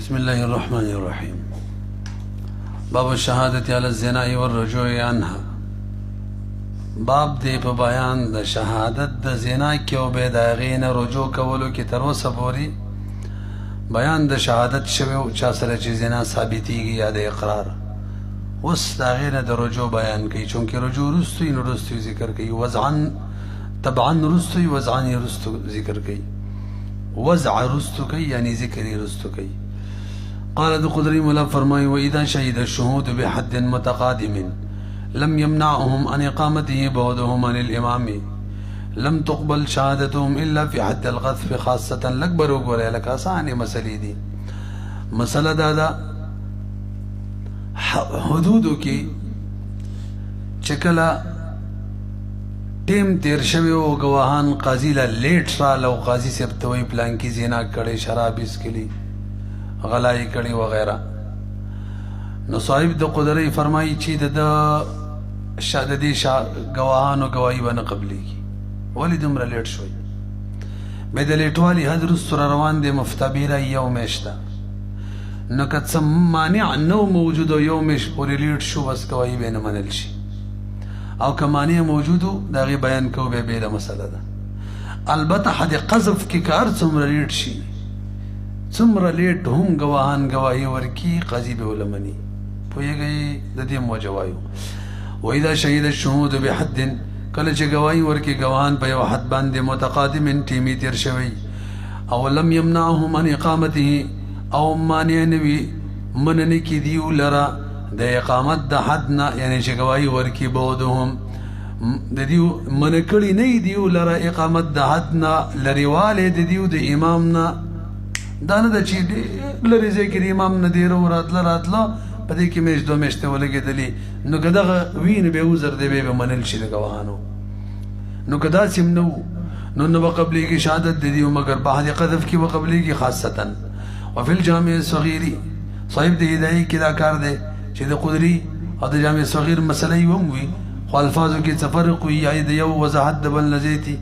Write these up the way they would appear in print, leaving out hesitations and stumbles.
بسم الله الرحمن الرحيم. باب الشهادة على الزنا والرجوع عنها. باب دی په بیان د شهادت د زنا کې او به د هغې نه رجوع کولو کې تر اوسه پورې بیان د شهادت شوی او چا سره چې زنا ثابتېږي یا د اقرار، اوس د هغې نه د رجوع بیان کوي، چونکې رجوع رستوي نو رستوي ذکر کوي، وضعا طبعا رستوي، وضعا یې رستو ذکر کوي، وضع رستو کوي یعنی ذکر یې رستو کوي. قال د قدري مولا فرمایي وإذا شهد الشهود بحد متقادم لم يمنعهم عن إقامته بعدهم عن الإمام لم تقبل شهادتهم إلا في حد القذف خاصة. لك بروق ولا لك آساني مسئلې دي. مسئله دا حدودو کې چې کله ټیم تیر شوی او ګواهان قاضي له لیټ راغله او قاضي صاحب ته وایي پلان کې زنا کړی، شراب څښلي، غلای کړي وغیرہ، نو صاحب د قدرې فرمایي چې د شهادتي ګواهانو ګواهي به نه قبلېږي. ولې دومره لیټ شوی؟ بیا د لیټوالي حد وروسته را روان دی، مفتبیره یو میاشت ده، نو که څه مانع نه موجود او یو میاشت پورې لیټ شو بس ګواهي به نه منل شي، او که مانع موجود و د هغې بیان کوو بیا بېله مسله ده. البته حد قذف کې که هر څومره لیټ شي، څومره لیټ هم ګواهان ګواهي ورکي، قاضي به ونه مني. پوهېږئ د دې موجه وایو وإذا شهد الشهود بحد، کله چې ګواهي ورکي ګواهان په یو حد باندې متقادم ټیمي تیر شوی، او لم يمنعهم عن إقامته، او مانع نه وي مننې کې دیو لره د اقامت د حد نه، یعنی چې ګواهي ورکي بعدهم د دیو منع کړي نه دیو لره اقامت د حد نه، لرېوالی د دیو د امام نه. دا نه ده چې لرې ځای کې د امام نه ډېره راتله په دې کې میاشت دوه میاشتې ولګېدلې، نو که دغه وي نو بیا عذر دی، بیا به منل شي د ګواهانو. نو که داسې هم نه وو نو نه به قبلېږي شهادت د دیو، مګر په حد قذف کې به قبلېږي خاصتا. وفي الجامع الصغیر، صاحب د هدایي کې دا کار دی چې د قدري او د جامع صغیر مسله یې هم وي، خو الفاظو کې تفرق وي یا د یو وضاحت د بل نه زیاتي،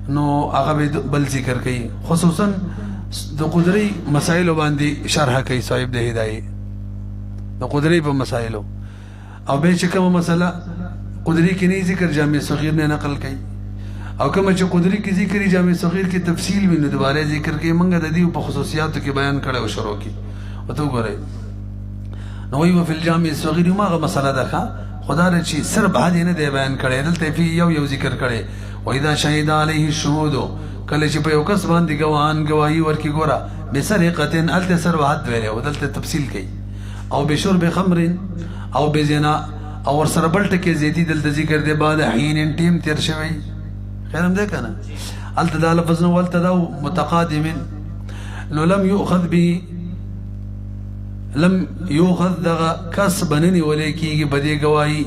نو هغه به بل ذکر کوي، خصوصا د قدري مسایلو باندې شرح کوي صاحب د هدایي د قدري په مسایلو. او بیا چې کومه مسله قدري کې نه ذکر جامع صغیر نه نقل کوي، او کومه چې قدري کې ذکر جامع صغیر کې تفصیل وي نو دوباره ذکر کوي. موږ د دې په خصوصیاتو کې بیان کړی او شروع کې ورته وګورئ. نو وایي وفي الجامع الصغیر هماغه مسله ده ښه، خو دا ده چې صرف حد یې نه دی بیان کړی، دلته یې یو ذکر کړی. وإذا شهد عليه الشهود، کله چې په یو کس باندې ګواهان ګواهي ورکي، ګوره بسرقة هلته صرف حد ویلی او دلته تفصیل کوي، او بشرب خمر او بزنا، او ورسره بل ټکي زیاتي دلته ذکر دی، بعد حین ټیم تیر شوی. خیر هم دی که نه؟ هلته دا لفظ نه و، هلته دا متقادم. نو لم یؤخذ به، لم یؤخذ دغه کس به نه نیولی کېږي په دې ګواهي.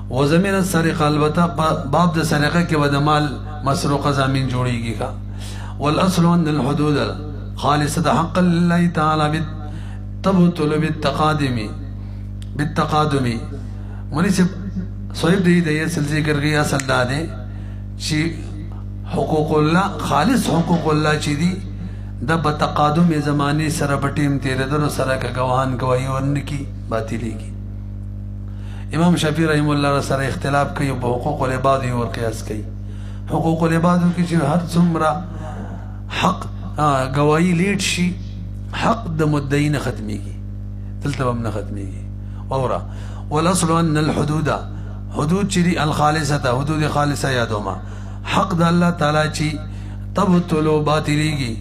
وزمین السرقه، البته باب د سرقه کې به د مال مسروقه ضامن جوړیږي ښه. والاصل ان الحدود خالصه حقا لله تعالی تبطل بالتقادم. مناسب صاحب د هدایت سلسله ذکر کوي، اصل دا دی چې حقوق الله، خالص حقوق الله چې دي د په تقادم زمانې سره په ټیم تېرېدلو سره که ګواهان ګواهي ورنکړي باطلېږي. امام شافعي رحم الله سره اختلاف کوي په حقوق العباد یې ورقیاس کوي. حقوق العبادو کې چې هر څومره حق ګواهي لیټ شي، حق د مدعي نه ختمېږي، دلته به هم نه ختمېږي. اوره والاصل ان الحدود، حدود چې دي الخالصه، حدود خالصه یادومه، حق د الله تعالی چې تبطلو باطلېږي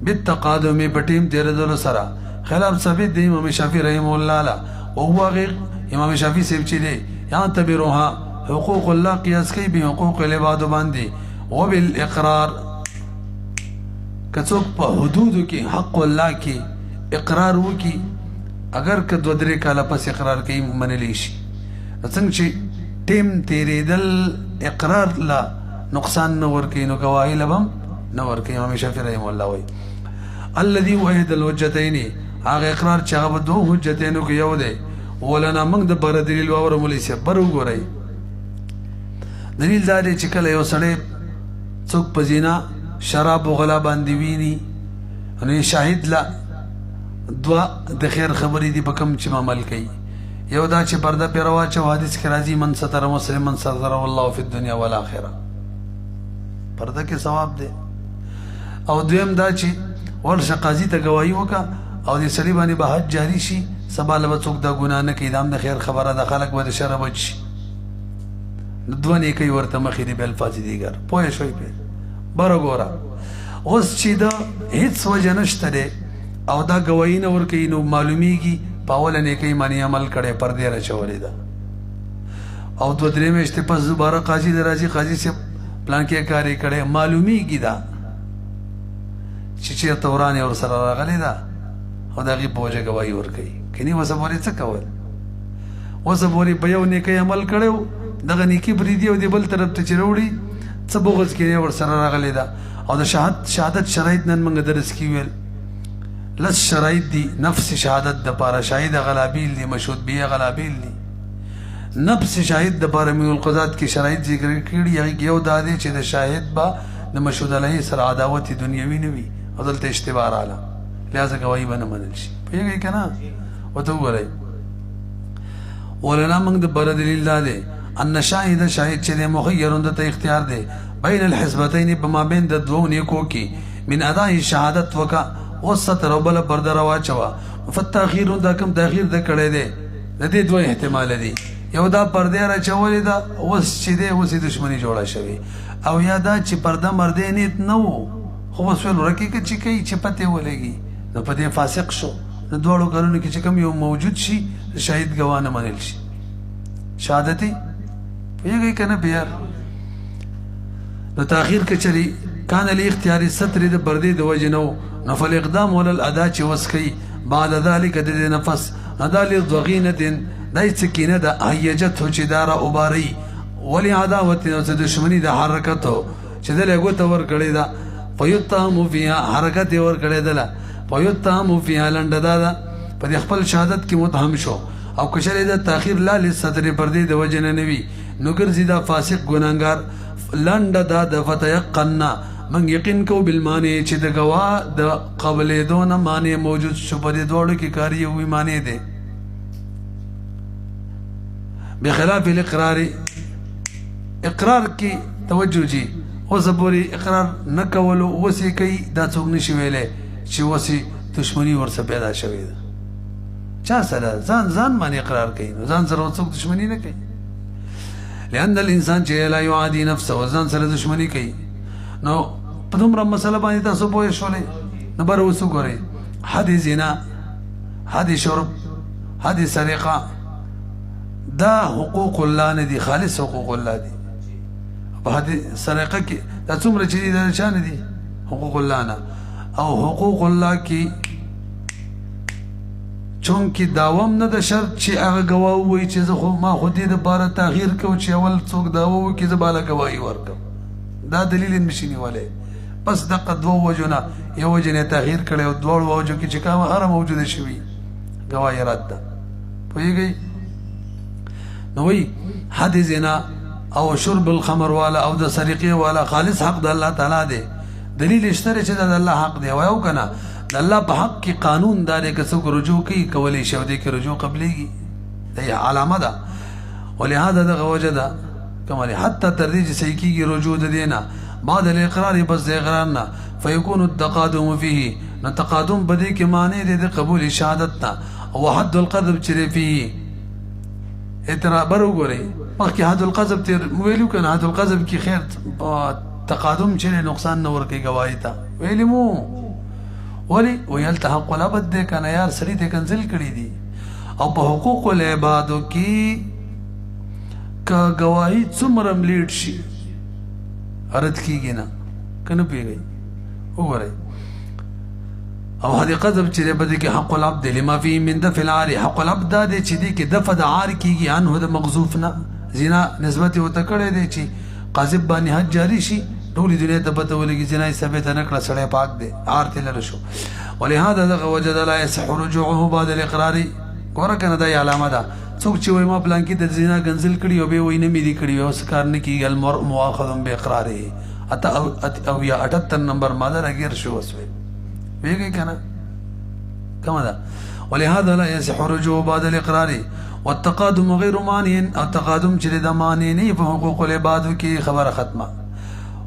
بالتقادم په ټیم تېرېدلو سره. خلاف ثابت دی امام شافعي رحم الله له، وهو غیر امام شافعي صاحب چې دی یعتبرها حقوق الله قیاس کوي به حقوق العباد باندې. وبالاقرار، که څوک په حدودو کې حق الله کې اقرار وکړي، اگر که دوه درې کاله پس اقرار کوي منلی شي. څنګه چې ټیم تېرېدل اقرار له نقصان نه ورکوي، نو ګواهي له به هم نه ورکوي. امام شافعي رحم الله وایي الذي وحد الحجتين، هغه اقرار چې هغه په دوه حجتینو کې یو دی. ولنا موږ د بره دلیل واورو مولوي صاحب، بر وګورئ. دلیل دا دی چې کله یو سړی څوک په زنا شراب و غلا باندې ویني، نو شاهد لا دوا د خیر خبرې دی په کوم چې عمل کوي یو دا چې پرده پې راواچو حدیث کې راځي من ستر مسلما ستره الله فی الدنیا والآخره پرده کې ثواب دی او دویم دا چې ورشه قاضي ته ګواهي وکړه او دې سړي باندې به حد جاري شي سبا له به څوک دا ګناه نه کوي دا هم د خیر خبره ده خلک به د شره بچ شي نو دوه نیکۍ ورته مخې دي بالفاظ دیګر پوه شوي پرې بره ګوره اوس چې د هېڅ وجه نشته دی او دا ګواهي نه ورکوي نو معلومیږي په اوله نیکۍ باندې عمل کړی پردې راچولې ده او دوه درې میاشتې پس دوباره قاضي ته راځي قاضي صاحب پلانکې کار یې کړی معلومیږي دا چې چېرته ورانې ورسره راغلې ده او د هغې په وجه ګواهي ورکوي که نه اوسه پورې څه کول اوسه پورې په یو نیکۍ عمل کړی و دغه نیکي پرېږدي او د بل طرف ته چې راوړي څه بغض کې ورسره راغلې ده او د شهادت شرایط نن موږ درس کې ویل لس شرایط دي نفس شهادت د پاره شاهد غلابیل دي مشهود به غلابیل دي نفس شاهد د پاره من القضات کې شرایط ذکر کړي هغه یو دا دی چې د شاهد با د مشهود علیه سره عداوت دنیوي نه وي او دلته اشتباه رااله لہذا گواهی به نه منل شي پوهېږئ که نه ورته وګورئ ولنا موږ د بره دلیل دا دی ان شاهد شاهد چې دی مخیر دته اختیار دی بین الحزبتین په مابین د دوو نیکو کې من اداء شهادت وکا وستر او بل پرده راواچوه فتاخیر دا کوم تاخیر د کړی دی د دې دوه احتمال دي یو دا پردې راچولې ده اوس چې دی اوس یې دښمني جوړه شوې او یا دا چې پرده مردې نیت نه و خو اوس ویل ورکې که چې کوي چې پتې ولګي نو په دې فاسق شو د دواړو کارونو کې چې کوم یو موجود شي شاهد ګواه نه منل شي شهادتي پوهېږئ که نه بیار نو تاخیر که چرې کان لی اختیاري سترې د پردې د وجې نه و نو فالاقدام ولا الادا چې وس کوي بعد ذلك د نفس ادا لضغینه دا سکینه د هیجته چې دار اوباري ولی عداوت او دشمنی د حرکت چې د لګو تور کړي دا فیتهم فيها حرکت ور کړي دا فیتهم فيها لنډه دا په خپل شهادت کې متهم شو او کشر د تاخير لا لستر پردې د وجنه نوي نو ګرځي دا فاسق ګناګار لنډه دا د فتيقنا من یقین کو بالمانع چې د گواه د قبلېدو نه مانع موجود شو په دې دواړو کې کار یو وي مانع دی بخلاف الاقرار اقرار کې توجه جي اوس پورې اقرار نه کولو وسې کوي دا څوک نشي ویلی چې وسې دشمني ورسره پیدا شوې ده چا سره ځان باندې اقرار کوي نو ځان سره څوک دشمني نه کوي لأن الانسان چې لا يعادي نفسه وځان سره دشمني کوي نو په دومره مسله باندې تاسو پوه شولې نو بر اوس وګورئ حد زنا حد شرب حد سرقه دا حقوق الله نه دي خالص حقوق الله دي په حد سرقه کې دا څومره چې دا چا نه دي حقوق الله نه او حقوق الله کې چونکې داوم نه د شرط چې هغه ګواه ووایي چې زه خو ما خو دې دپاره تغییر کوم چې اول څوک دعوه وکړي زه به هله ګواهي ورکړم دا دلیل یې نشي نیولی بس دغه دوه وجو نه یو وجه نه تغییر کړی او دواړو وجو کې چې کومه هره موجوده شوي ګواهي رد ده پوهېږئ نو وایي حد زنا او شرب الخمر والا او د سرقې والا خالص حق د الله تعالی دی دلیل شته چې دا د الله حق دی وایو که نه د الله په حق کې قانون دا دی که څوک رجوع کوي کولی شي او دې کې رجوع قبلېږي دا علامه ده ولهذا دغه وجه ده كما حتى تر دې چې صحیح کېږي رجوع د دې نه بعد الاقرار بس د اقرار نه فيكون التقادم فيه نو تقادم په دې کې معنی دی د قبول شهادت نه او حد القذف چې فيه اعتراف وګورئ مخکې حد القذف تیر ویلو که نه حد القذف کې خیر تقادم چې نقصان نه ورکوي ګواهي ته ویلي مو ولې ویل حق الابد دی که نه یار سړي ته کنسل کړي دي او په حقوق العبادو کې که ګواهي څومره لیټ شي رد کېږي نه که نه پوهېږئ وګورئ او حد قذف چې دی په دې کې حق العبد لما فيه من دفع العار حق العبد دا دی چې دې کې دفع د عار کېږي عنه د مغضوف نه زنا نسبت یې ورته کړی دی چې قاذف باندې حد جاري شي ټولې دنیا ته پته ولګي زنا یې ثابته نه کړه سړی پاک دی عار ترې لرې شو ولهذا دغه وجه لا يصح رجوعه بعد الاقرار ګوره که نه دا یې علامه ده څوک چې وایي ما پلانکي د زنا کنسل کړي او بیا وایي نه مې دي کړي اوس کار نه کېږي المرء مؤاخذ باقراره او یا 78 نمبر ماده راګیر شو اوس ویږي کنه کومه ده ولهذا لا يصح الرجوع بعد الاقرار والتقادم غير مانع او تقادم چې د مانع نه په حقوق العباد کې خبره ختمه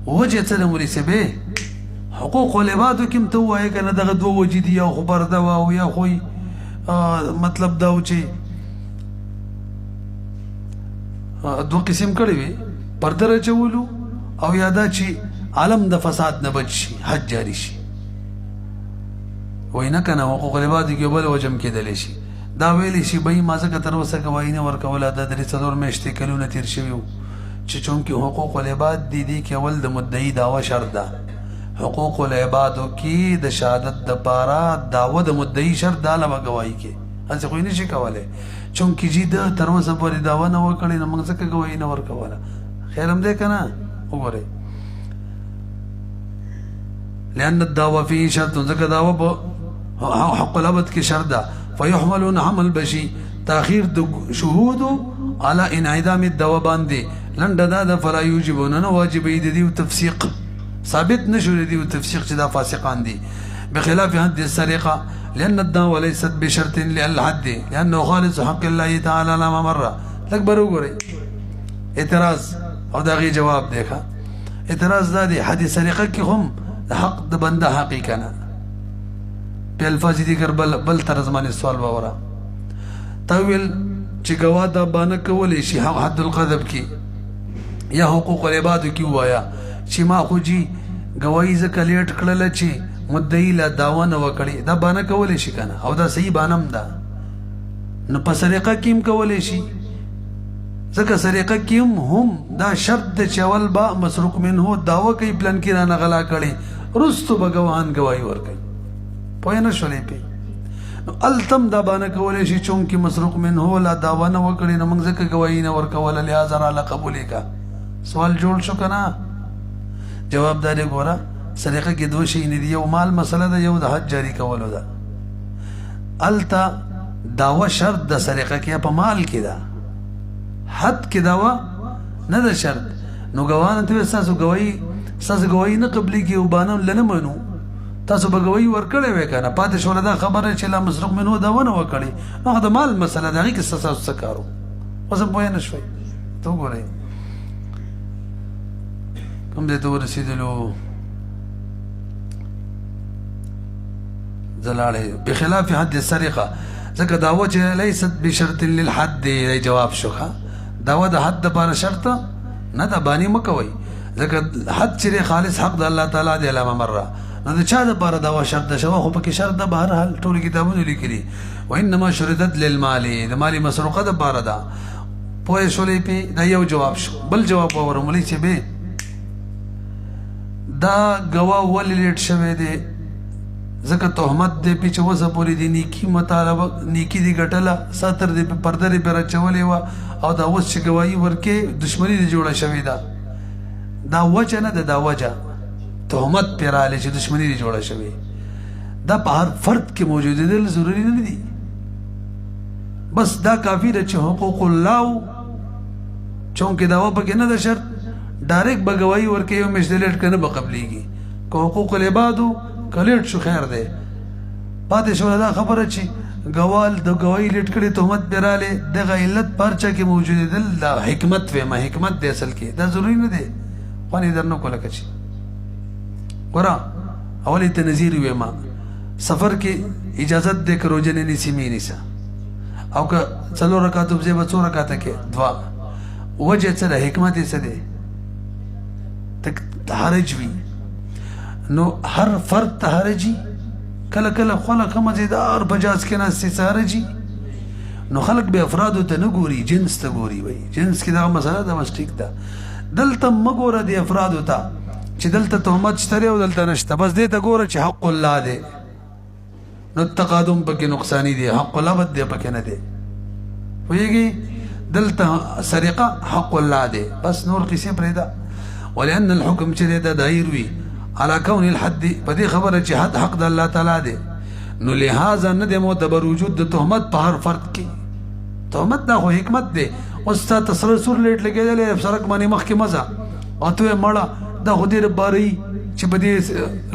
وجه څه د مرسبه حقوق العباد کې مته وایي کنه دغه دوه وجې دي او خبر دا او یا خو مطلب دا و چې دوه قسم کړي وي پردره چولو او یادا چې عالم د فساد نه بچ شي حج جاری شي وینا کنه حقوق العباد کې بل وجم کېدل شي دا ویل شي به ما څنګه تر اوسه کوي نه ورکول دا درې څلور میاشتې کلونه تیر شوی چې چونکه حقوق العباد دي کې اول د مدعي داوا شرط ده حقوق العباد کې د شهادت د پارا داوا د مدعي شرط ده لا گواہی کې هڅه کوي نشي کوله چونکه جی د تر اوسه پورې داوا نه وکړي نو موږ څنګه گواہی نه ورکوله خیر هم دې کنه وګوره لأن الدعوة فيه شرط ذكر دعوة حق الأبد کی شرط ده فيحمل حمل بشي تأخير شهوده على انعدام الدعوة باندې لنډه دا فلا يوجبون واجب دي وتفسيق ثابت نشو دي وتفسيق چې دا فاسقان دي بخلاف حد السرقة لأن الدعوة ليست بشرط للحد لأنه خالص حق الله تعالى لما مرة لك بروغري اعتراض او دا غي جواب دیکھا اعتراض دا دی حد السرقة کی هم حق د بنده حقیقه نه په الفاظ دي کر بل ترجمان سوال باورا طویل چې گواه دا باندې کولې شي حد القذف کی یا حقوق العباد کی وایا چې ما خو جی گواہی زکه لیټ کړل چې مدعی لا داوا نه وکړي دا باندې کولې شي کنه او دا صحیح بانم ده نو په سرقه کیم کولې شي ځکه سرقه کیم هم دا شرط د چول با مسروق منه داوا کوي پلان کې نه غلا کړي رستو بګوان گواہی ور کوي پوه نه شولې په التم دا باندې کولې شي چونکه مسروق منه لا داوا نه وکړي نو موږ ځکه گواہی نه ور کوله لہذا را قبول کا سوال جوړ شو کنه جواب داري ګوره سرقه کې دوه شي نه دی یو مال مسله ده یو د حج جاری کولو ده التا داوا شرط د سرقه کې په مال کې ده حد کې داوا نه ده شرط نو ګوان ته تاسو گواہی نه قبلي کې وبانه لنه منو تاسو به گواہی ورکړې وې کنه پاتې شول دا خبره چې لا مسروق منو دا ونه وکړي نو دا مال مسله ده کې تاسو څه کارو اوس په نه شوي ته ګورئ کوم دې ته ورسېدلو زلاله بخلاف حد السرقه ځکه داوا چې ليست بشرط للحد جواب شوخه داوا د حد لپاره شرط نه ده باندې مکوي ځکه حد چې خالص حق د الله تعالی دی علامه مره نو د چا د لپاره داوا شرط شوه خو پکې شرط ده بهر حال ټول کتابونه لیکلي وانما شرطت للمال د مالی مسروقه د لپاره ده پوه شولې په دا یو جواب شو بل جواب ورمولې چې به دا گواه ولې لیټ شوی دی ځکه تهمت دی چې وسه پوری دی نیکی مطالبه نیکی دی ګټله ساتر دی پردرې پر چولې و او دا اوس چې گواہی ورکې دشمنی دی جوړه شوی دا وجه نه دا وجه تهمت پیراله چې دشمنی دی جوړه شوی دا په هر فرد کې موجود دی ضروری نه دی بس دا کافی ده چې حقوق الله چونکه داوا پکې نه ده شرط ډایرکټ بګوي ورکه یو مشدلټ کنه به قبليږي کو حقوق العباد کلیټ شو خیر ده پاتې شو دا خبره چې گوال د گواہی لیټ کړي تهمت پیراله دغه علت پرچا کې موجود ده لا حکمت و ما حکمت دې اصل کې دا ضروری نه ده خو درنه کوله کچي ورا اولې تنذیر و ما سفر کې اجازه دې کرو جنې نسی مې نسا او که څلور رکعات په ځای څو رکعات کې دوا وجه څه ده حکمت یې څه ده حرج وي نو هر فرد ته حرجي کله کله خلک مزیدار بجاز کې نه حرجي نو خلک به افراد ته نه ګوري جنس ته ګوري وي جنس کې دا مسله ده بس ټیک ده دلته مګوره دي افراد ته چې دلته تهمت شته او دلته نشته بس دې ته ګوره چې حق الله ده نو تقادم پکې نقصانی دي حق الله بد دي پکې نه دي ويږي دلته سرقه حق الله ده بس نور قسم پرېدا ولأن الحكم شديد داير وي على كون الحد بدي خبره چې حد حق د الله تعالی دی نو لہذا نه د معتبر وجود د تهمت په هر فرد کې تهمت دا خو حکمت دی اوس تا تسلسل لیټ لګیدل سرک باندې مخ کې مزه او ته مړه دا خو دې باري چې بدی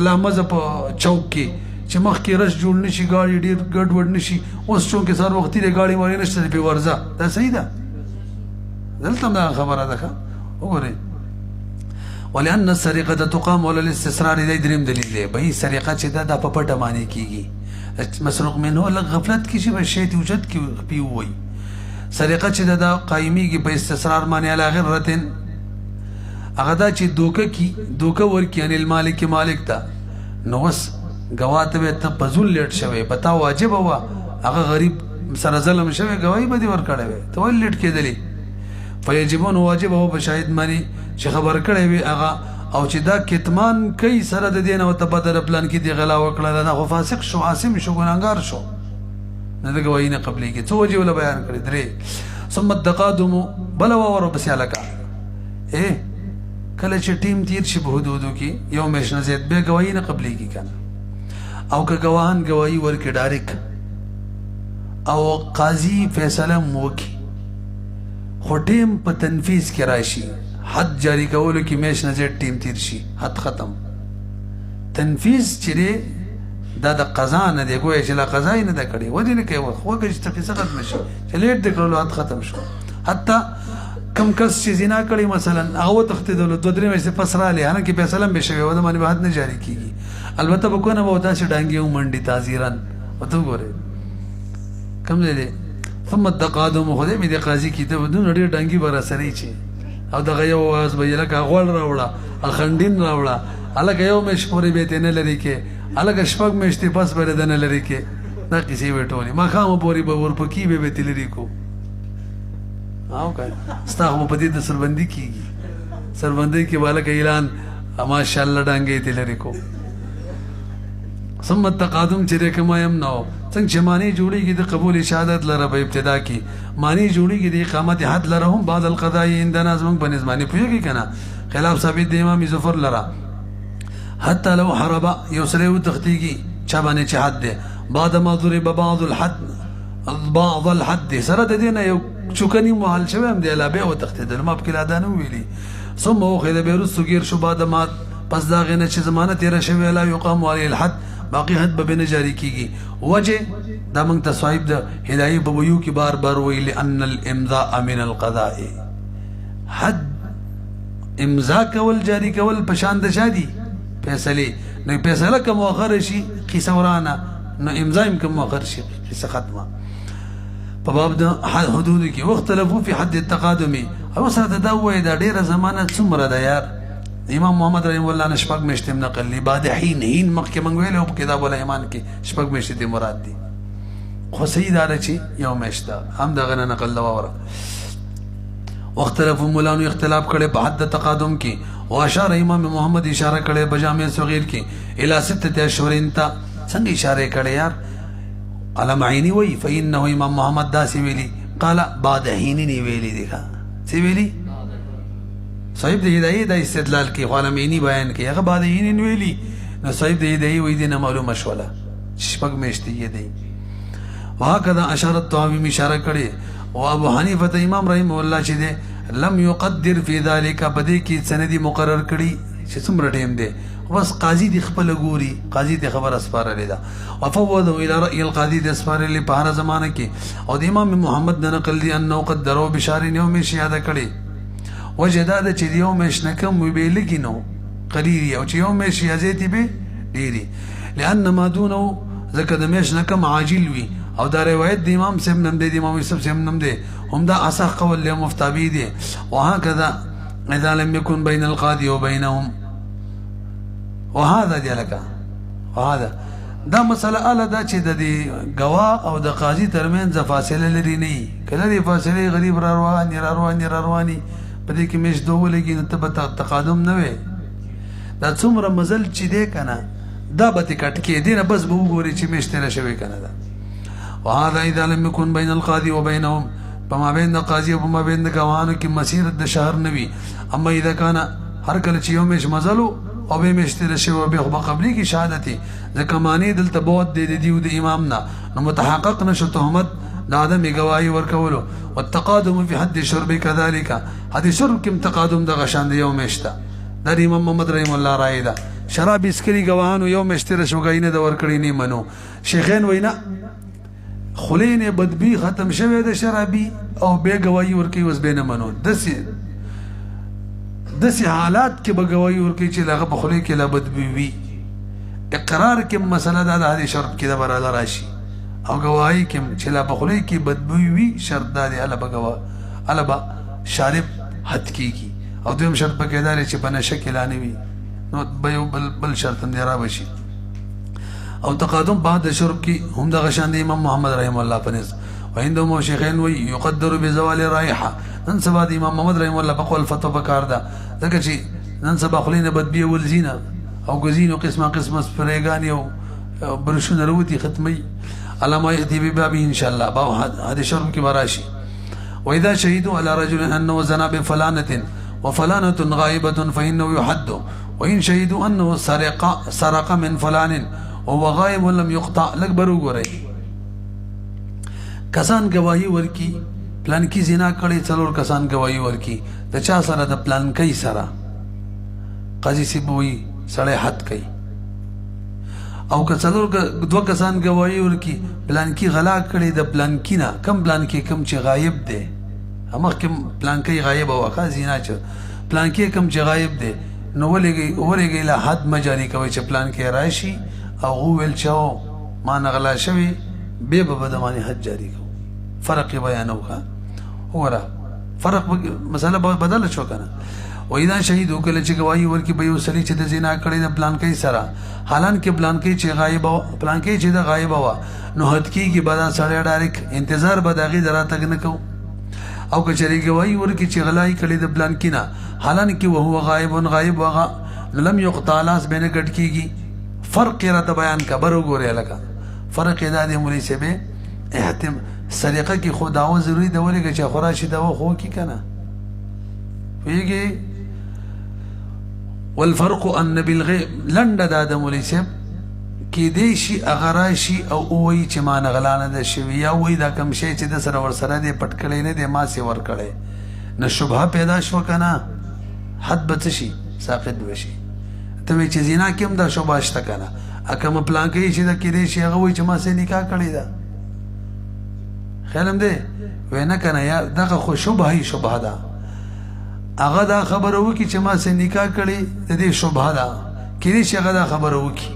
لا مزه په چوک کې چې مخکې رش جوړ نشي ګاډي ډېر ګډوډ نشي اوس چونکې سهار وختي دی ګاډي واړې نشته دی پې ورځه دا صحیح ده دلته هم دغه خبره ده ښه وګورئ ولأن السرقة تقام على الاستسرار دی دریم دلیل دی بهي سرقه چې ده دا په پټه معنی کېږي مسروق منه لږ غفلت کې شي به شی ته اوچت کې پې ووایي سرقه چې ده دا قایمیږي په استسرار معنی علی غرة هغه دا چې دوکه ورکي یعنې المالک مالک ته نو اوس ګواه ته به ته په زول لیټ شوی په تا واجبه وه هغه غریب سره ظلم شوی ګواهي به دې ورکړی وی ته ولې لیټ کېدلې فیجبون واجبه وه په شاهد معنی چې خبر کړی وي هغه او چې دا کتمان کوي سره د دې نه ورته بدره پلان کې دې غلا وکړله دا خو فاسق شو عاصم شو ګناهګار شو نه د ګواهي نه قبلېږي څو وجې وله بیان کړي درې ثم التقادم بله واورو پسې هلکه کله چې ټیم تیر شي په حدودو کې یو میاشت نه زیات بیا ګواهي نه قبلېږي که نه او که ګواهان ګواهي ورکړي ډایرک او قاضي فیصله م وکړي خو ټیم په تنفیذ کې راشي حد جاری کولو کې میاشت نه زیات ټیم تیر شي حد ختم تنفیذ چې دی دا د قضا نه دی ګویا چې لا قضا یې نه ده کړې ولې نه کوي وکړي چې تفیصه ختمه شي چې لیټ دې کړلو حد ختم شو حتی کم کس چې زنا کړي مثلا هغه وتښتېدلو 2-3 میاشتې پس راغلی حالانکې فیصله هم بې شوې وه د باندې به حد نه جاري کېږي البته به کونه به داسې ډانګې ومنډي تعزیرا ورته وګورئ کوم ځای دی ثم التقادم خدای مې د قاضي کتاب دومره ډېر ډانګي به راسره چې او دغه یو اواز به یې لکه غوړ راوړه خنډین راوړه هلکه یو میاشت پورې به یې ته نه لرې کې هلکه شپږ میاشتې پس به یې د نه لرې کې دا کیسې به ټولې ماښامه پورې به ورپکي به یې ته لرې کو او که ستا خو په دې د سربندي کېږي سربندۍ کې به هلکه اعلان ماشاءالله ډانګې یې ته لرې کو ثم التقادم چې دی که ما یمنعو څنګه چې معنی جوړېږي د قبول شهادت لره په ابتدا کې معنی جوړېږي د اقامت حد لره هم بعد القضاء عندنا زموږ په نظم باندې پوهېږي که نه خلاف ثابت د امام ظفر لره حتی لو حربه یو سړی وتښتېږي چا باندې چې حد دی بعد ما ضرب بعض الحد سره د دې نه یو چوکني محل شوی هم دی لا بیا وتښتېدل ما پکې لا دا نه ویلي ثم اخذ بیا وروستو ګیر شو بعد ما پس د هغې نه چې زمانه تېره شوې لا یقام علیه الحد باقی حد به نه جاری کیږي وجه دا موږ ته صاحب د هدایي په ویو کې بار بار وایي لأن الامضاء من القضاء حد امضا کول جاری کول په شان د چا دي فیصلې نو فیصله که مؤخره شي قیسه ورانه نو امضا هم که مؤخر شي قیسه ختمه په باب د حدودو کې واختلفو فی حد التقادم او سره دا وایي دا ډېره زمانه څومره ده یار امام محمد رحمه الله نه شپږ میاشتې نقل دی بعد حین مخکې موږ ویلی په کتاب الایمان کې شپږ میاشتې دې مراد دي خو صحیح دا ده چې یو میاشت ده هم دغه نه نقل ده واوره واختلفو مولانو اختلاف کړی په حد تقادم کې واشار امام محمد اشاره کړی په جامع صغیر کې الی 6 اشهر ته څنګه اشاره کړی یار علم عینی وی فإنه امام محمد داسې ویلي قال بعد حین ویلي دی څه ویلي صاحب د هدایې د استدلال کې خو علمینی بیان کې هغه بعد حین ویلي نو صاحب د هدایې وایي دې نه معلومه شوله شپږ میاشتې یې دی وهكذا اشار الطحاوي اشاره کړې او ابو حنیفه امام رحمه الله چې دی لم يقدر في ذلك بدې کې سندي مقرر کړي چې څومره ټیم دی بس قاضي دی خپل ګوري قاضي ته خبر اسپارلې ده وفوضوا الى راي القاضي د اسپارلې په هر زمانه کې او د امام محمد د نقل دي انه قدروا بشار يوم شهاده کړي وجه دا ده چې د یو میاشت نه کم وي به لږي نو قلیلي او چې یو میاشت یا زیاتې به ډېرې لأن ما دونه ځکه د میاشت نه کم عاجل وي او دا روایت د امام صاحب نم دی د امام یوسف صاحب نم دی هم دا اصح قول له مفتابی دی وهكذا اذا لم يكن بين القاضي وبينهم وهذا دی لکه وهذا دا مسله اله دا چې د ګواه او د قاضي ترمنځ فاصله لري نه کله دی فاصله غریب را رواني په دې کې میش دوه لګي نو ته به تقادم نه وي دا څومره مزل چې دی که نه دا به تې کټ کېدې نه بس به وګورې چې میش تېره شوې که نه ده وهذا اذا لم يكن بين القاضي وبينهم په مابین د قاضي او په مابین د ګواهانو کې مسیرت د شهر نه وي اما اذا کان هر کله چې یو میش مزلو او به میش تېره شوې بیا خو به قبلېږي شهادتې ځکه معنی دلته بعد دی د دیو د امام نه نو متحقق نشو تهمت د عدم ګواهي ورکولو والتقادم في حد الشرب كذلك حد شرب کې تقادم د غشان د یو میشته د امام محمد رحم الله رائے ده شراب اسکري گواهانو یو مشته رشوګۍ نه د ورکړی نه منو شیخین وینا خلین بدبی ختم شوه د شرابي او به گواہی ورکي وس به نه منو دسی حالات کې به گواہی ورکي چې لغه په خلی کې لا بدبی وي اقرار کې مسله دا د شرط کې د براله راشي او گواہی کې چې لا په خلی کې بدبی وي شرط دا دی الله بغوا الله با شارب حد کیږي او دویم شرط پکې دا لري چې په نشه کې لانی وي نو به بل شرط نه را بشي او تقادم بعد شرب کی هم د غشان د امام محمد رحم الله پنس وعندهم شيخين وي يقدر بزوال الرائحه نن سبا د امام محمد رحم الله په قول فتوا بکار ده ځکه چې نن سبا خلینه بدبی ولزینه او غزینو قسمه سپریګان او برشونه وروتي ختمي علامه يهدي ببابه ان شاء الله باب هذا شرب کی براشي واذا شهدوا على رجل انه زنا بفلانه وفلانه غائبه فانه يحد وان شهدوا انه سرق من فلان وهو غائب لم يقطع لکبرو ګورئ کسان گواہی ورکی پلان کی زنا کړي څلور کسان گواہی ورکی د چا سره د پلان کوي سره قاضي سی بوئی سړی حد کوي او که څلور دو کسان گواہی ورکی پلان کی غلا کړي د پلان کی نه کم پلان کی کم چې غایب دی همغه کم پلان کی غایب او کا زنا چې پلان کی کم چې غایب دی نو ولګي له حد مجاری کوي چې پلان کی راشي او ویل چاو ما نغلا شوی به بدمانی حد جاری کو فرق بیانو کا وره فرق مساله بدل شو کنه و اذا شهیدو کله چې گواہی ورکی به یو سړي چې د زنا کړي د پلان کوي سره حالان کې پلان کوي چې غایب پلان کوي چې د غایب وا نو حد کیږي بعد سړی ډایرک انتظار به دغه دراتګ نه کو او کچری گواہی ورکی چې غلای کړي د پلان کینا حالان کې وهو غایب وغا لم يقطع لاس بینه کټ کیږي فرق را ته بیان کا برو ګوره لکه فرق ادا دی مولوی سے به احتم سریقه کی خداو ضروری دی ولګه چې خوراشي دا خو کی کنه ویږي والفرق ان بالغيب لند دا د مولوی سے کی دی شي اغراشي او وای چې ما نغلانه د شوی یا وای دا کم شي چې د سره ور سره دی پټکړې نه دی ما سي ور کړې نه شوبه پیدا شو کنه حد بتشي ساقط وشي ته چې زنا کوم دا شوبه شته کنه اکه پلان کوي چې دا کېږي شي هغه وای چې ما سه نکاح کړی دا خیالم دی وینا کنه یا دغه خو شوبه ده هغه دا خبره وکي چې ما سه نکاح کړی د دې شوبه ده کېږي چې هغه دا خبره وکي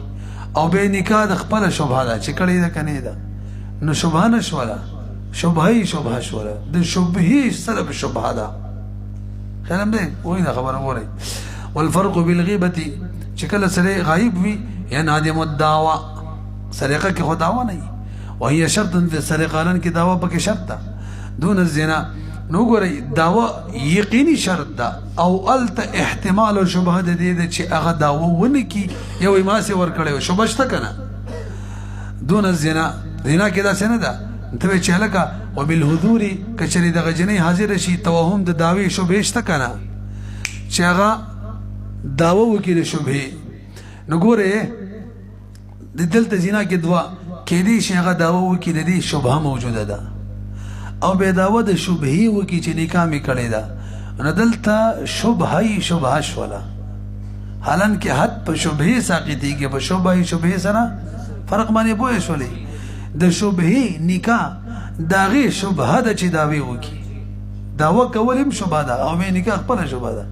او به نکاح د خپل شوبه ده چې کړی دا کنه دا نو شوبه نشوله شوبه شوله د شوبه سبب شوبه ده خیالم دی وای دا خبره وره والفرق بالغيبه چې کله سره غایب وي یا نادم الدعوه سرقه کې خداوا نه وهي شرط في سرقالن کې دعوه پکې شرط ده دون الزنا نو ګورئ دعوه یقیني شرط ده او الت احتمال او شبهه د دې چې هغه دعوه ونه کی یو ما سي ور کړو شبهه شته کنه دون الزنا زنا کې دا څنګه ده ته چې لکه وبالحضور کچري د غجنې حاضر شي توهم د دعوی شبهه شته کنه چې هغه دعوه وکړي شبهه نو ګوره د دلته زنا کې دوا کې دي چې هغه دعوه وکړي د دې شبهه موجوده ده او به دعوه د شبهه وکړي چې نکاح می کړی ده نو دلته شبهه شولا حالان کې حد په شبهه ساقطيږي په شبهه سره فرق باندې پوه شولې د شبهه نکاح داغه شبهه د چې داوی وکړي دعوه کولم شبهه ده او به نکاح خپل شبهه ده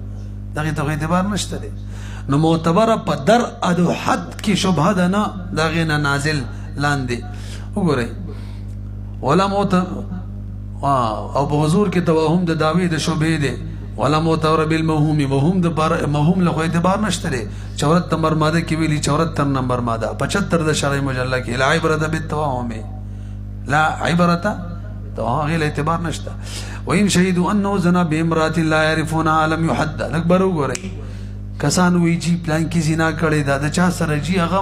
دغه ته اعتبار نشته دی نو معتبر په در ادو حد کی شبهه ده نه دغه نه نازل لاندې وګورئ ولا موت او په حضور کې توهم د داوی د شبهه ده ولا معتبر بالموهوم موهوم د موهوم له اعتبار نشته دی 74 نمبر ماده کې ویلي 74 نمبر ماده 75 د شرعي مجله کې لا عبرت بالتوهم لا عبرت توهم غیر اعتبار نشته وان شهدوا انه زنا بامراه لا يعرفونها لم يحد اکبر وګورئ کسان وی چې پلان کې زنا کړی دا د چا سره جی هغه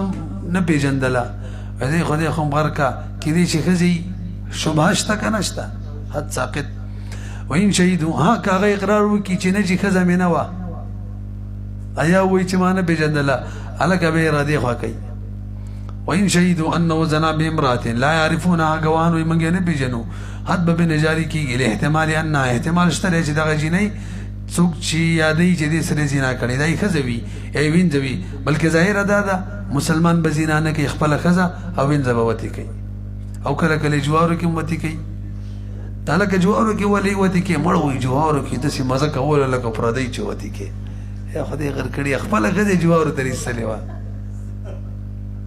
نه پیژندله دې خدای خو برکا کې دې چې خزي شبهه شته کنه شته حد ساقط وین شهیدو ها کاغه اقرار وکي چې نه چې خزه مینه وا ایا وی چې ما نه پیژندله الګ به را دی خو کوي وین شهیدو انه زنا بامراه لا يعرفونها غوان وي منګ نه پیژنو حد به نجاری کیږي احتمال ان احتمال شته چې دغه جنې څوک چې یادوي چې دې سره زنا کړې دا یې ښځه وي یا یې وینځه وي بلکې ظاهره دا ده مسلمان به زنا نه کوي خپله ښځه او وینځه به وتې کوي او کله کله جوارو کې هم وتې کوي دا لکه جوارو کې ولې وتې کوي مړ وي جوارو کې داسې مزه کوله لکه پردی چې وتې کوي یا خدای غر کړي خپله ښځه جوارو ته ایستلې وه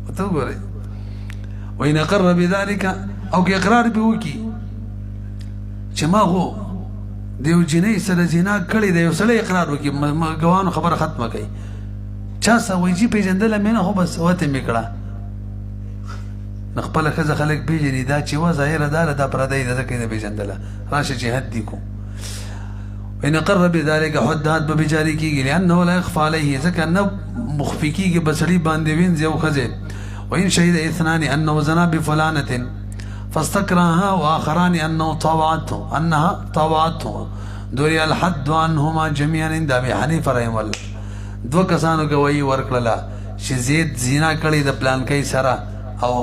ورته وګورئ وإن أقر بذلك او که اقرار به وکړي چې ما خو د یو جنۍ سره زنا کړې ده یو سړی اقرار وکړي ګواهانو خبره ختمه کوي چا څه وایي چې پېژندله مې نه خو بس وتې مې کړه نو خپله ښځه خلک پېژني دا چې وه ظاهره دا دا پردی ده ځکه یې نه پېژندله راشه چې حد دي کو وإن أقر بذلك حد به جاري کېږي لأنه لا يخفى عليه ځکه نه مخفي کېږي په سړي باندې وینځي او ښځې وإن شهد اثنان أنه زنا بفلانة فاستكرهها وآخران أنها طاوعته دوري الحد عنهما جميعا عند أبي حنيفة رحمه الله دو کسانو گواہی ورکړله چې زید زنا کړې د پلانکۍ سره او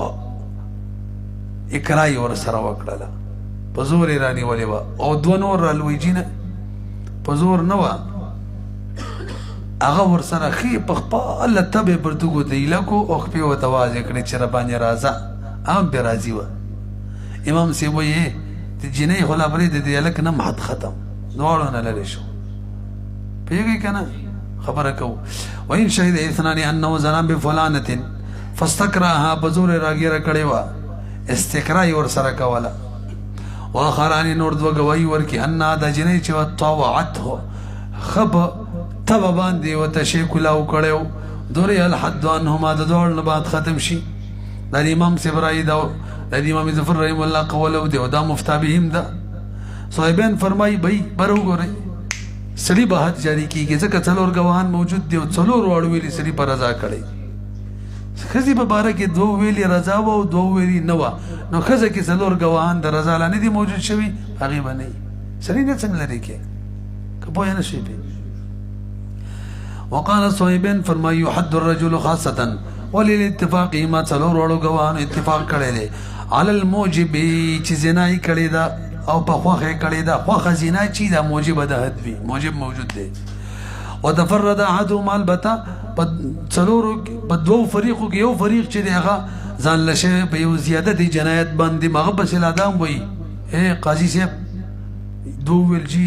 اقرار یې ورسره وکړله په زور یې رانیولې وه او دوه نور رالویجي نه په زور نه وه هغه ورسره ښې په خپله طبع پرتوګو ته هیله کو او خپې ورته واضح کړې چې ربانې راځه هم پرې راضي وه امام صاحب وایي د جنۍ خو لا پرېږدې د هلک نه حد ختم دواړو نه لرې شو پوهېږئ که نه خبره کوو وإن شهد اثنان أنه زنا بفلانة فاستكرهها په زور یې راګیره کړې وه استکرا یې ورسره کوله وآخران نور دوه ګواهي ورکړي انها دا جنۍ چې وه طاوعته ښه په طبع باندې ورته شی کلاو کړی و دورې الحد عنهما د دواړو نه بعد ختم شي دا د امام صاحب رایي ده دا د امام ظفر رحم الله قوله دی او دا مفتا بهم ده صاحبین فرمایي بھائی بره وګورئ سړي به حد جاري کېږي ځکه څلور ګواهان موجود دي او څلور واړه ویلي سړي په رضا کړی ښځې په باره کې دوه ویلي رضا وه او دوه ویلي نه وه نو ښځه کې څلور ګواهان د رضا لا نه دي موجود شوي هغې به نه وي سړي نه څنګه لرې کې که پوه نه شوي پې وقال صاحبین فرمایي يحد الرجل خاصة وللاتفاق ما څلور واړو ګواهانو اتفاق کړی دی على الموجب چې زنا یې کړې ده او په خوښه یې کړې ده خوښه زنا چې ده موجبه د حد وي موجب موجود دی وتفرد احدهما البته په څلورو په دوو فریقو کې یو فریق چې دی هغه ځان له شوی په یو زیادت جنایت باندې هغه پسې لادام وایي قاضي صاحب دو ویل چې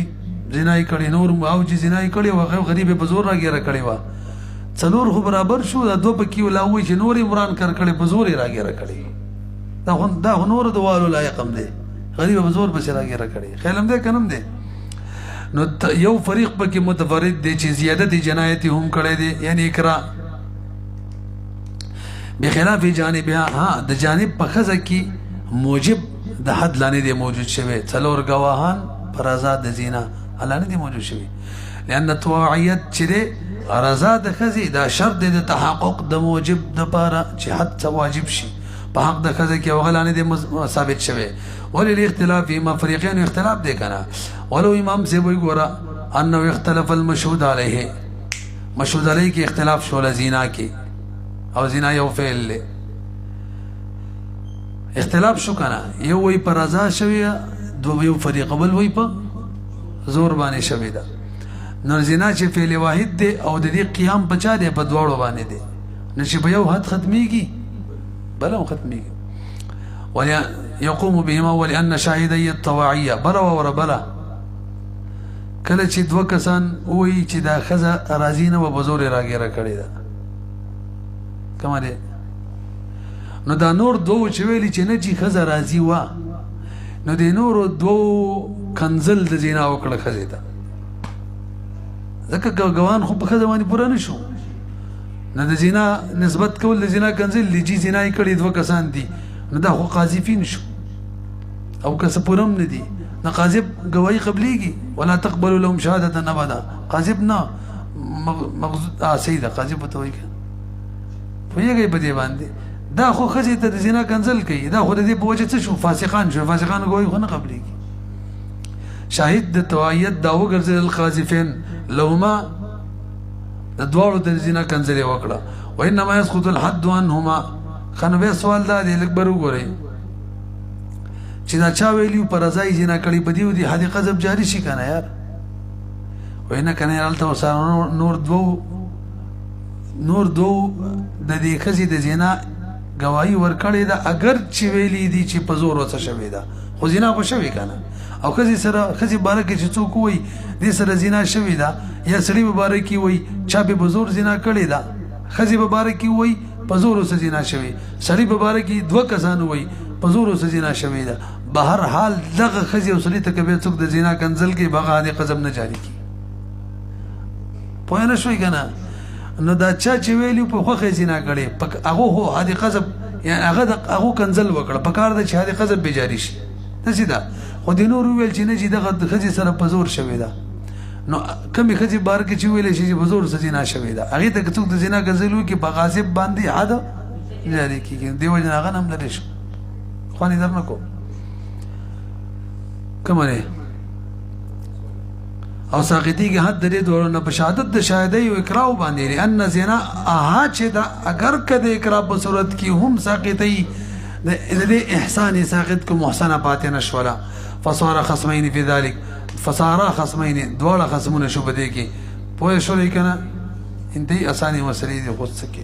زنا یې کړې نور او چې زنا یې کړې وه غریب یې په زور راګیره کړې وه څلور خو برابر شو دا دوه پکې ولا وایي چې نور یې وران کر کړې په زور یې راګیره کړې دا خو نورو د والو لایق هم دی غریب په زور پسې راګیره کړې خیال هم دی که نه هم دی نو یو فریق پکې متفرد دی چې زیادت جنایت هم کړی دی یعنی اقرا بخلاف جانبها ها د جانب په ښځه کې موجب د حد لاندې دی موجود شوی څلور ګواهان پر رضا د زنا لاندې دی موجود شوی لأن طواعیت چې دی رضا د ښځې دا شرط دی د تحقق د موجب دپاره چې حد څه واجب شي په حق د ښځه کې هغه لاندې دی ثابت شوی وللاختلاف فيما فريقين اختلاف دی کنه ولو امام سے وی ګوره انه اختلف المشهود عليه مشهود علیه کې اختلاف شو زنا کې او زنا یو فعل له اختلاف شو کنه یو وی پر رضا شوی دو یو فریق بل وی په زور باندې شوی دا نو زنا چې فعل واحد دی او د دې قیام بچا دی په دواړو باندې دی نشي په یو حد ختميږي بل هم ختميږي ولا يقوم بهما ولأن شاهدي الطواعية بلا وربلا کله چې دوه کسان وایي چې دا ښځه راضي نه وه په زور یې راګیره کړې ده کومه دی نو دا نور دوه چې ویلي چې نه چې ښځه راضي وه نو د نورو دوو کنزل د زنا وکړه ښځې ته ځکه ګوان خو په ښځه باندې پوره نه شو نو د زنا نسبت کول د زنا کنزل دی چې زنا یې کړې دوه کسان دي نو دا خو قاذفین شو او که څه پوره هم نه دي نه قاذف ګواهي قبلېږي ولا تقبلوا لهم شهادة ابدا قاذف نه صحیح ده قاذف ورته وایي پوهېږئ په دې باندې دا خو ښځې ته د زنا کنزل کوي دا خو د دې په وجه څه شو فاسقان شو فاسقانو ګواهي خو نه قبلېږي شاهد د توعیت دا وګرځېدل القاذفین لهما د دواړو د زنا کنزل یې وکړه وانما يسقط الحد عنهما خنو بیا سوال دا دی لږ بر وګورئ چې دا چا ویلي پر رضا یې زنا کړې په دې و دې حد قذف جاري شي که نه یار وای نه کنه هلته ورسره نور دو د دې ښځې د زنا گواهی ورکړې ده، اگر چې ویلي دي چې په زور وڅه شوې ده، خو زنا خو شوې که نه. او ښځې باره کې چې څوک وایي دې سره زنا شوې ده، یا سړي په باره کې وایي چا به په زور زنا کړې ده، ښځې په باره کې وایي په زور ورسه زنا شوې، سړي په باره کې دوه کسان وایي په زور ورسه زنا شوې ده. به هر حال دغه ښځې او سړي ته که بیا څوک د زنا کنځل کوي، به هغه د قذف نه جاري کړي. پوه نه شوئ که نه؟ نو دا چا چې ویلي په خوښه زنا کړې، هغه هو حد قذف، یعنې هغه کنځل وکړه، په کار ده چې حد قذف به جاري شي. داسې ده. خو د نور وویل چې نه چې دغه ښځې سره په زور شوې ده، نو کمې ښځې باره کې چې ویلی شي چې په زور سره زنا شوې ده، هغې ته که څوک د زنا کنځل وکړي، په غاصب باندې حد جاري کېږي. دې وجې نه هغه نه هم لرې شو. خوانې در نه کوم کومه دی او ساقطیږي حد درې دورو نه په شهادت د شاهدۍ او اقرا باندې، لأن زنا چې دا اگر که د اقرا په صورت کې هم ساقطۍ د دې احسان ساقط کو محسنه پاتې نه شوله. فصار خصمین فی ذلک، فصارا خصمین، دواړه خصمونه شو په دې کې. پوه شولئ که نه؟ انتهي اسانې مسلې دي خو څه کې